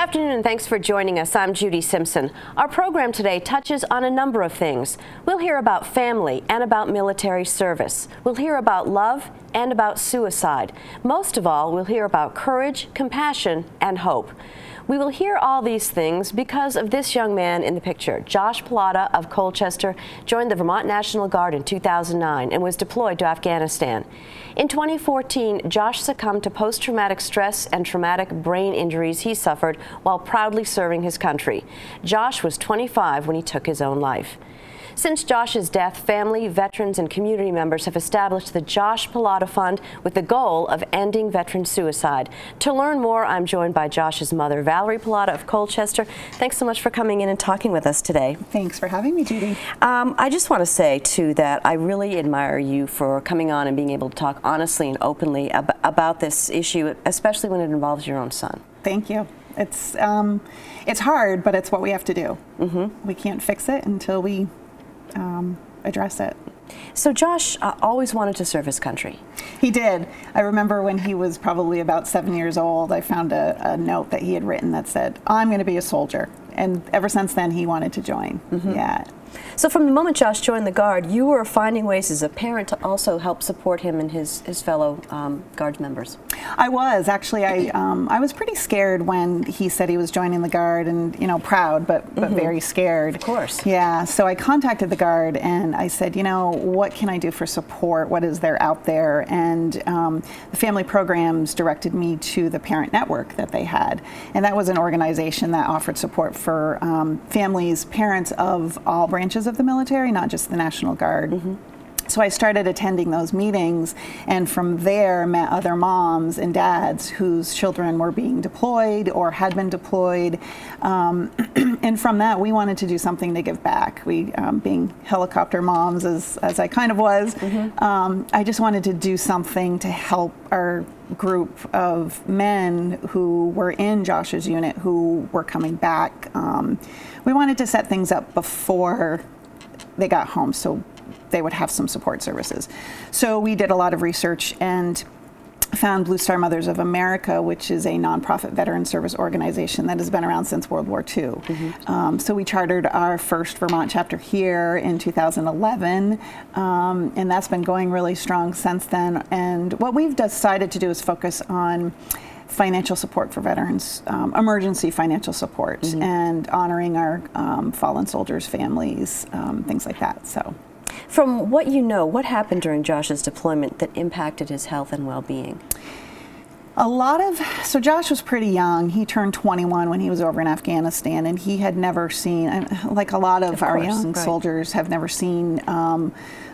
afternoon and thanks for joining us. I'm Judy Simpson. Our program today touches on a number of things. We'll hear about family and about military service. We'll hear about love and about suicide. Most of all, we'll hear about courage, compassion, and hope. We will hear all these things because of this young man in the picture. Josh Pallotta of Colchester joined the Vermont National Guard in 2009 and was deployed to Afghanistan. In 2014, Josh succumbed to post-traumatic stress and traumatic brain injuries he suffered while proudly serving his country. Josh was 25 when he took his own life. Since Josh's death, family, veterans, and community members have established the Josh Pallotta Fund with the goal of ending veteran suicide. To learn more, I'm joined by Josh's mother, Valerie Pallotta of Colchester. Thanks so much for coming in and talking with us today. Thanks for having me, Judy. I just want to say, too, that I really admire you for coming on and being able to talk honestly and openly about this issue, especially when it involves your own son. Thank you. It's hard, but it's what we have to do. We can't fix it until we address it. So Josh always wanted to serve his country. He did. I remember when he was probably about 7 years old, I found a note that he had written that said, "I'm going to be a soldier." And ever since then, he wanted to join. Yeah. So from the moment Josh joined the Guard, you were finding ways as a parent to also help support him and his fellow Guard members. I was. Actually, I was pretty scared when he said he was joining the Guard, and, you know, proud, but very scared. Of course. Yeah, so I contacted the Guard and I said, you know, what can I do for support? What is there out there? And the family programs directed me to the parent network that they had. And that was an organization that offered support for families, parents of all branches of the military, not just the National Guard. So I started attending those meetings, and from there met other moms and dads whose children were being deployed or had been deployed. And from that, we wanted to do something to give back. We, being helicopter moms, as I kind of was, I just wanted to do something to help our group of men who were in Josh's unit who were coming back. We wanted to set things up before they got home so they would have some support services. So we did a lot of research and found Blue Star Mothers of America, which is a nonprofit veteran service organization that has been around since World War II. So we chartered our first Vermont chapter here in 2011, and that's been going really strong since then. And what we've decided to do is focus on financial support for veterans, emergency financial support, and honoring our fallen soldiers' families, things like that. So, from what you know, what happened during Josh's deployment that impacted his health and well-being? So Josh was pretty young. He turned 21 when he was over in Afghanistan, and he had never seen, like a lot of our young soldiers have never seen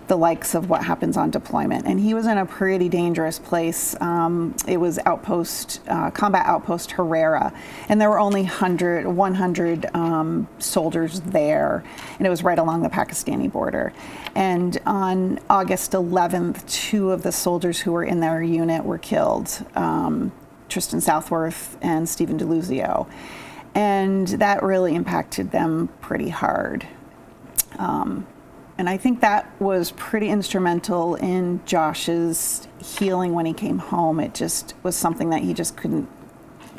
the likes of what happens on deployment. And he was in a pretty dangerous place. It was combat outpost Herrera, and there were only 100 soldiers there, and it was right along the Pakistani border. And on August 11th, 2 of the soldiers who were in their unit were killed, Tristan Southworth and Stephen DeLuzio. And that really impacted them pretty hard. And I think that was pretty instrumental in Josh's healing when he came home. It just was something that he just couldn't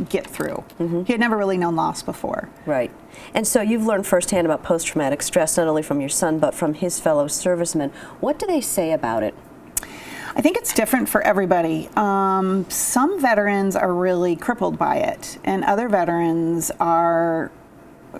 get through. He had never really known loss before. Right. And so you've learned firsthand about post-traumatic stress, not only from your son, but from his fellow servicemen. What do they say about it? I think it's different for everybody. Some veterans are really crippled by it, and other veterans are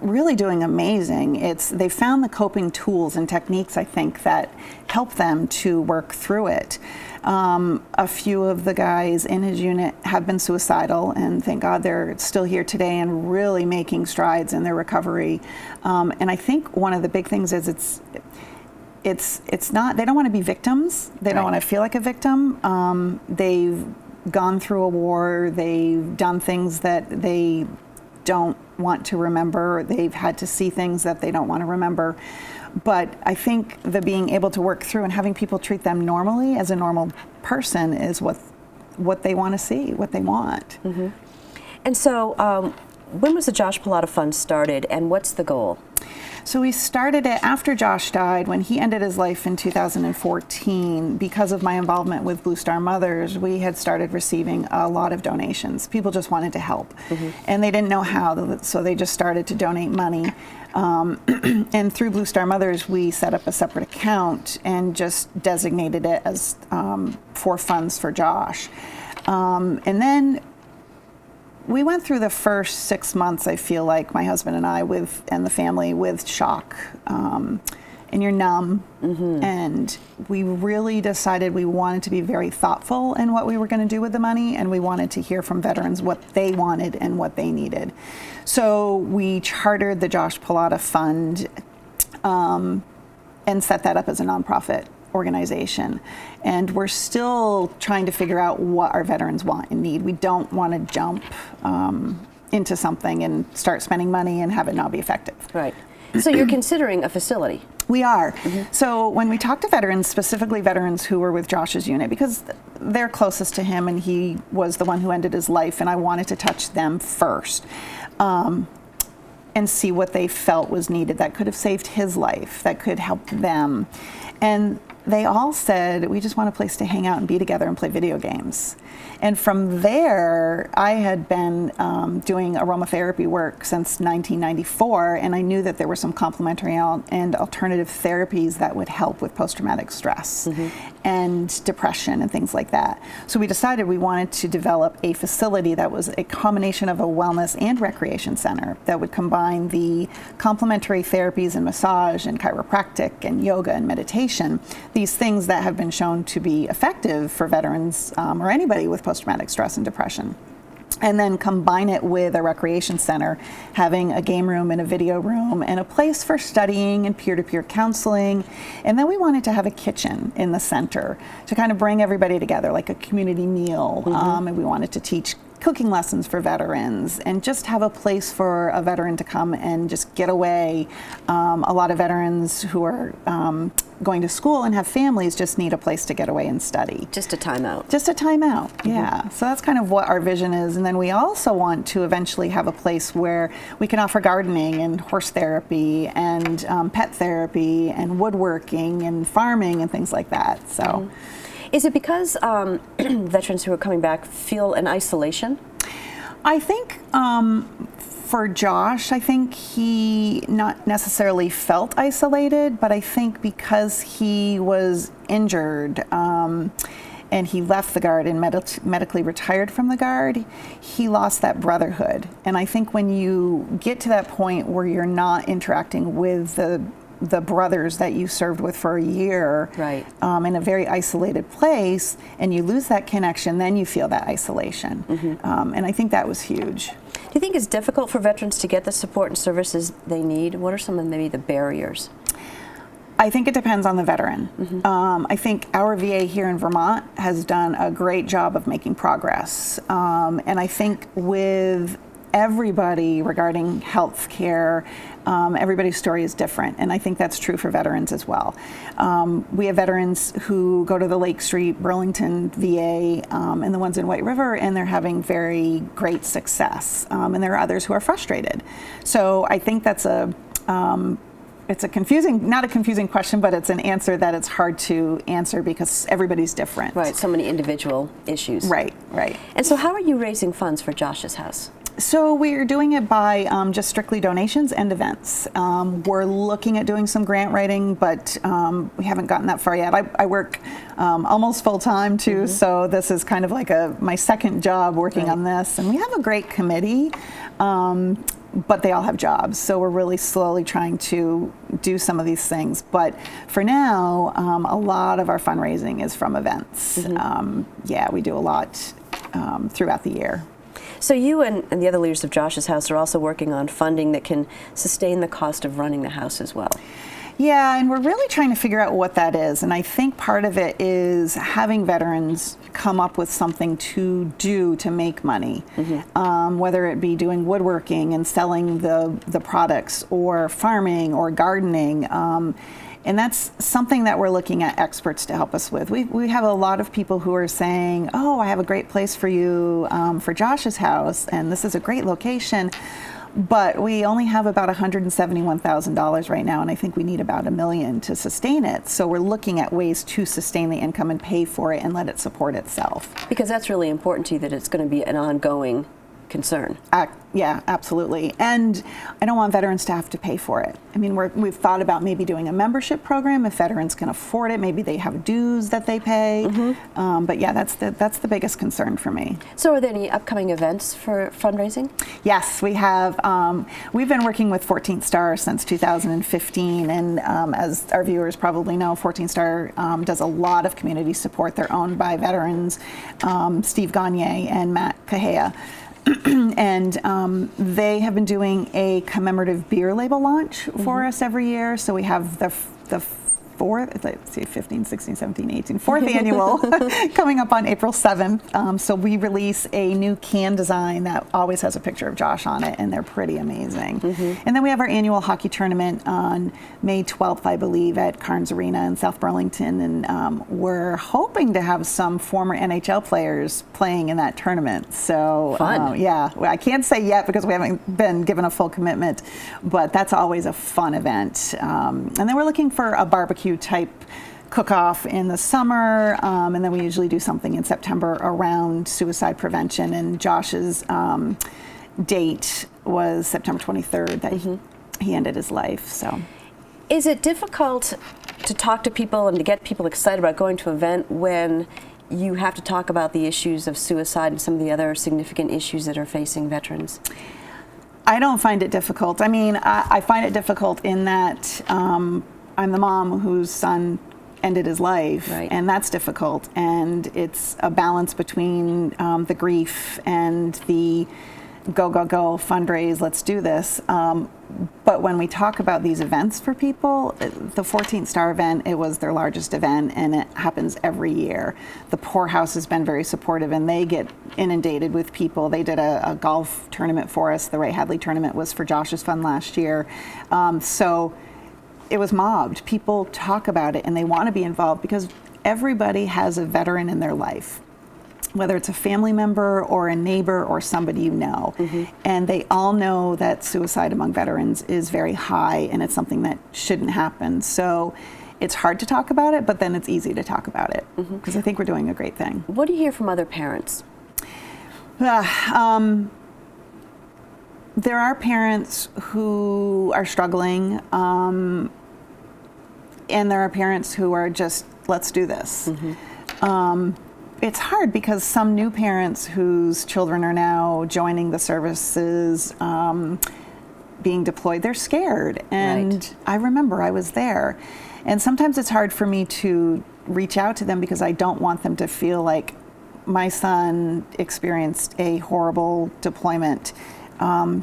really doing amazing. They found the coping tools and techniques, I think, that help them to work through it. A few of the guys in his unit have been suicidal, and thank God they're still here today and really making strides in their recovery. And I think one of the big things is it's not, they don't want to be victims. They don't want to feel like a victim. They've gone through a war. They've done things that they don't want to remember. They've had to see things that they don't want to remember. But I think the being able to work through and having people treat them normally as a normal person is what they want to see, what they want. And so when was the Josh Pallotta Fund started, and what's the goal? So we started it after Josh died. When he ended his life in 2014, because of my involvement with Blue Star Mothers, we had started receiving a lot of donations. People just wanted to help, and they didn't know how, so they just started to donate money. And through Blue Star Mothers, we set up a separate account and just designated it as for funds for Josh. And then we went through the first 6 months, I feel like, my husband and I, and the family, with shock. And you're numb. And we really decided we wanted to be very thoughtful in what we were going to do with the money, and we wanted to hear from veterans what they wanted and what they needed. So we chartered the Josh Pallotta Fund and set that up as a nonprofit organization. And we're still trying to figure out what our veterans want and need. We don't want to jump into something and start spending money and have it not be effective. Right. So you're considering a facility. We are. So when we talk to veterans, specifically veterans who were with Josh's unit, because they're closest to him and he was the one who ended his life, and I wanted to touch them first and see what they felt was needed that could have saved his life, that could help them. And they all said, we just want a place to hang out and be together and play video games. And from there, I had been doing aromatherapy work since 1994, and I knew that there were some complementary and alternative therapies that would help with post-traumatic stress and depression and things like that. So we decided we wanted to develop a facility that was a combination of a wellness and recreation center that would combine the complementary therapies and massage and chiropractic and yoga and meditation, these things that have been shown to be effective for veterans or anybody with post-traumatic stress and depression. And then combine it with a recreation center, having a game room and a video room and a place for studying and peer-to-peer counseling. And then we wanted to have a kitchen in the center to kind of bring everybody together, like a community meal. And we wanted to teach cooking lessons for veterans and just have a place for a veteran to come and just get away. A lot of veterans who are going to school and have families just need a place to get away and study. Just a timeout. Just a timeout, yeah. So that's kind of what our vision is. And then we also want to eventually have a place where we can offer gardening and horse therapy and pet therapy and woodworking and farming and things like that. So. Is it because veterans who are coming back feel an isolation? I think for Josh, I think he not necessarily felt isolated, but I think because he was injured and he left the Guard and medically retired from the Guard, he lost that brotherhood. And I think when you get to that point where you're not interacting with the brothers that you served with for a year, right, in a very isolated place, and you lose that connection, then you feel that isolation. And I think that was huge. Do you think it's difficult for veterans to get the support and services they need? What are some of maybe the barriers? I think it depends on the veteran. I think our VA here in Vermont has done a great job of making progress. And I think with everybody regarding health care, everybody's story is different, and I think that's true for veterans as well. We have veterans who go to the Lake Street, Burlington VA, and the ones in White River, and they're having very great success. And there are others who are frustrated. So I think that's it's a confusing, not a confusing question, but it's an answer that it's hard to answer because everybody's different. Right, so many individual issues. Right, right. And so how are you raising funds for Josh's house? So we're doing it by just strictly donations and events. We're looking at doing some grant writing, but we haven't gotten that far yet. I work almost full time too, so this is kind of like my second job working on this. And we have a great committee, but they all have jobs. So we're really slowly trying to do some of these things. But for now, a lot of our fundraising is from events. Yeah, we do a lot throughout the year. So you and the other leaders of Josh's house are also working on funding that can sustain the cost of running the house as well. Yeah, and we're really trying to figure out what that is. And I think part of it is having veterans come up with something to do to make money, whether it be doing woodworking and selling the products, or farming or gardening. And that's something that we're looking at experts to help us with. We have a lot of people who are saying, oh, I have a great place for you for Josh's house, and this is a great location. But we only have about $171,000 right now, and I think we need about $1 million to sustain it. So we're looking at ways to sustain the income and pay for it and let it support itself. Because that's really important to you, that it's going to be an ongoing concern. Yeah, absolutely. And I don't want veterans to have to pay for it. I mean, we've thought about maybe doing a membership program if veterans can afford it. Maybe they have dues that they pay. But yeah, that's the biggest concern for me. So are there any upcoming events for fundraising? Yes, we have. We've been working with 14th Star since 2015, and as our viewers probably know, 14th Star does a lot of community support. They're owned by veterans, Steve Gagne and Matt Cahea. And they have been doing a commemorative beer label launch for us every year. So we have the fourth, let's see, 15, 16, 17, 18, fourth annual coming up on April 7th. So we release a new can design that always has a picture of Josh on it, and they're pretty amazing. And then we have our annual hockey tournament on May 12th, I believe, at Carnes Arena in South Burlington. And we're hoping to have some former NHL players playing in that tournament. So yeah, I can't say yet because we haven't been given a full commitment, but that's always a fun event. And then we're looking for a barbecue type cook-off in the summer, and then we usually do something in September around suicide prevention. And Josh's date was September 23rd that he ended his life. So, is it difficult to talk to people and to get people excited about going to an event when you have to talk about the issues of suicide and some of the other significant issues that are facing veterans? I don't find it difficult. I mean, I find it difficult in that I'm the mom whose son ended his life, and that's difficult. And it's a balance between the grief and the go, fundraise, let's do this. But when we talk about these events for people, the 14th Star event, it was their largest event, and it happens every year. The Poorhouse has been very supportive, and they get inundated with people. They did a golf tournament for us. The Ray Hadley tournament was for Josh's fund last year. So it was mobbed. People talk about it and they want to be involved because everybody has a veteran in their life, whether it's a family member or a neighbor or somebody you know. And they all know that suicide among veterans is very high, and it's something that shouldn't happen. So it's hard to talk about it, but then it's easy to talk about it because I think we're doing a great thing. What do you hear from other parents? There are parents who are struggling, and there are parents who are just, let's do this. It's hard because some new parents whose children are now joining the services, being deployed, they're scared. And I remember I was there. And sometimes it's hard for me to reach out to them because I don't want them to feel like my son experienced a horrible deployment.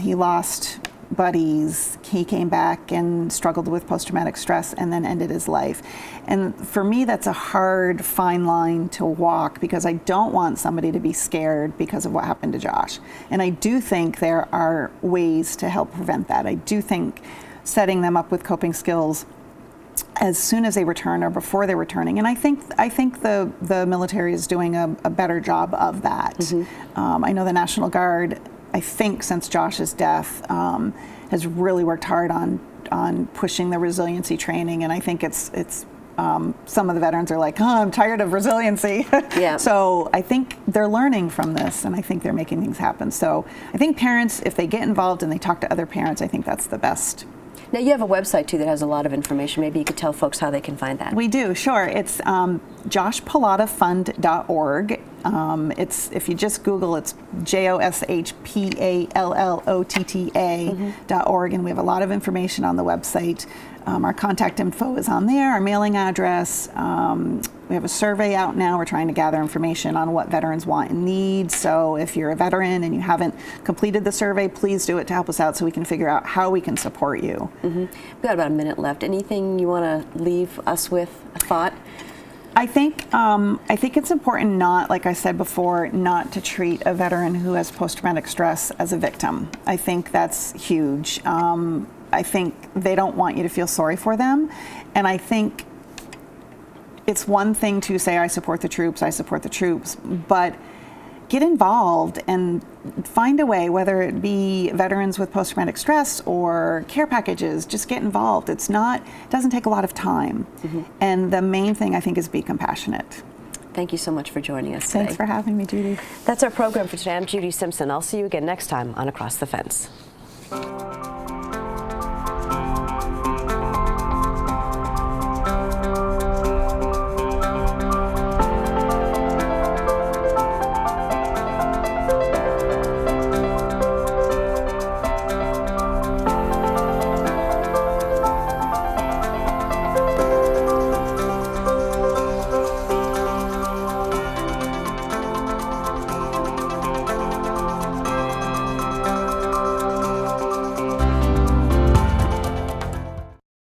He lost buddies, he came back and struggled with post-traumatic stress and then ended his life. And for me, that's a hard, fine line to walk because I don't want somebody to be scared because of what happened to Josh. And I do think there are ways to help prevent that. I do think setting them up with coping skills as soon as they return or before they're returning. And I think the military is doing a better job of that. I know the National Guard, I think since Josh's death, has really worked hard on pushing the resiliency training, and I think it's some of the veterans are like, I'm tired of resiliency. So I think they're learning from this, and I think they're making things happen. So I think parents, if they get involved and they talk to other parents, I think that's the best. Now, you have a website, too, that has a lot of information. Maybe you could tell folks how they can find that. We do, sure. It's joshpallottafund.org. It's, if you just Google, it's joshpallotta.org, and we have a lot of information on the website. Our contact info is on there, our mailing address. We have a survey out now. We're trying to gather information on what veterans want and need. So if you're a veteran and you haven't completed the survey, please do it to help us out so we can figure out how we can support you. We've got about a minute left. Anything you want to leave us with, a thought? I think it's important not, like I said before, not to treat a veteran who has post-traumatic stress as a victim. I think that's huge. I think they don't want you to feel sorry for them. And I think it's one thing to say, I support the troops, but get involved and find a way, whether it be veterans with post-traumatic stress or care packages, just get involved. It doesn't take a lot of time. And the main thing, I think, is be compassionate. Thank you so much for joining us today. Thanks for having me, Judy. That's our program for today. I'm Judy Simpson. I'll see you again next time on Across the Fence.